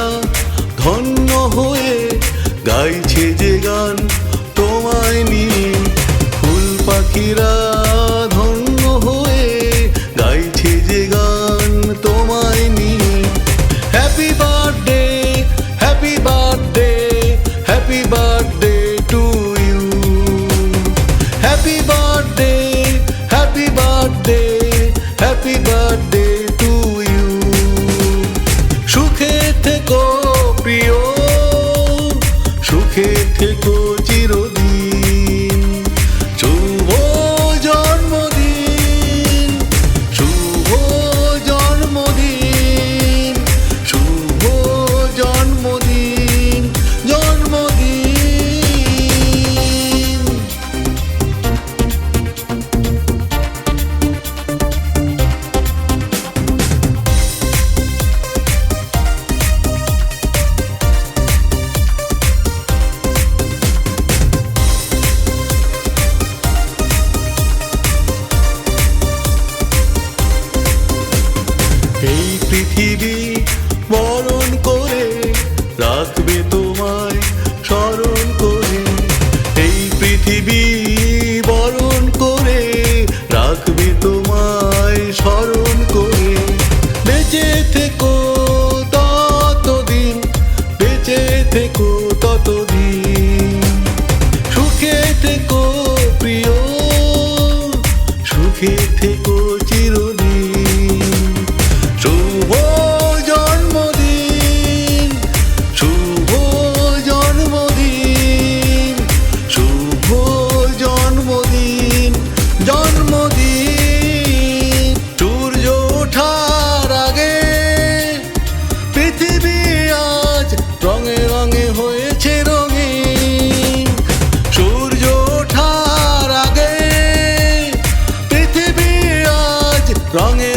পাখিরা ধন্য হয়ে গাইছে যে গান তোমায় নিয়ে। ফুল পাখিরা ধন্য হয়ে গাইছে যে গান তোমায় নিয়ে। Happy birthday, happy birthday, happy birthday to you. Happy birthday, happy birthday, happy birthday to you. সুখে থেকো প্রিয়, সুখে থেকো চিরদিন। শুভ জন্মদিন, শুভ জন্মদিন, শুভ জন্মদিন, জন্মদিন। এই পৃথিবী বরণ করে রাখবে তোমায় স্মরণ করে। এই পৃথিবী বরণ করে রাখবে তোমায় স্মরণ করে। বেঁচে থেকো ততদিন, বেঁচে থেকো ততদিন। সুখে থেকো প্রিয়, সুখে থেকো চিরদিন। শুভ জন্মদিন, শুভ জন্মদিন, শুভ জন্মদিন, জন্মদিন। সূর্য ওঠার আগে পৃথিবী আজ রঙে রঙে হয়েছে রঙিন। সূর্য ওঠার আগে পৃথিবী আজ রঙে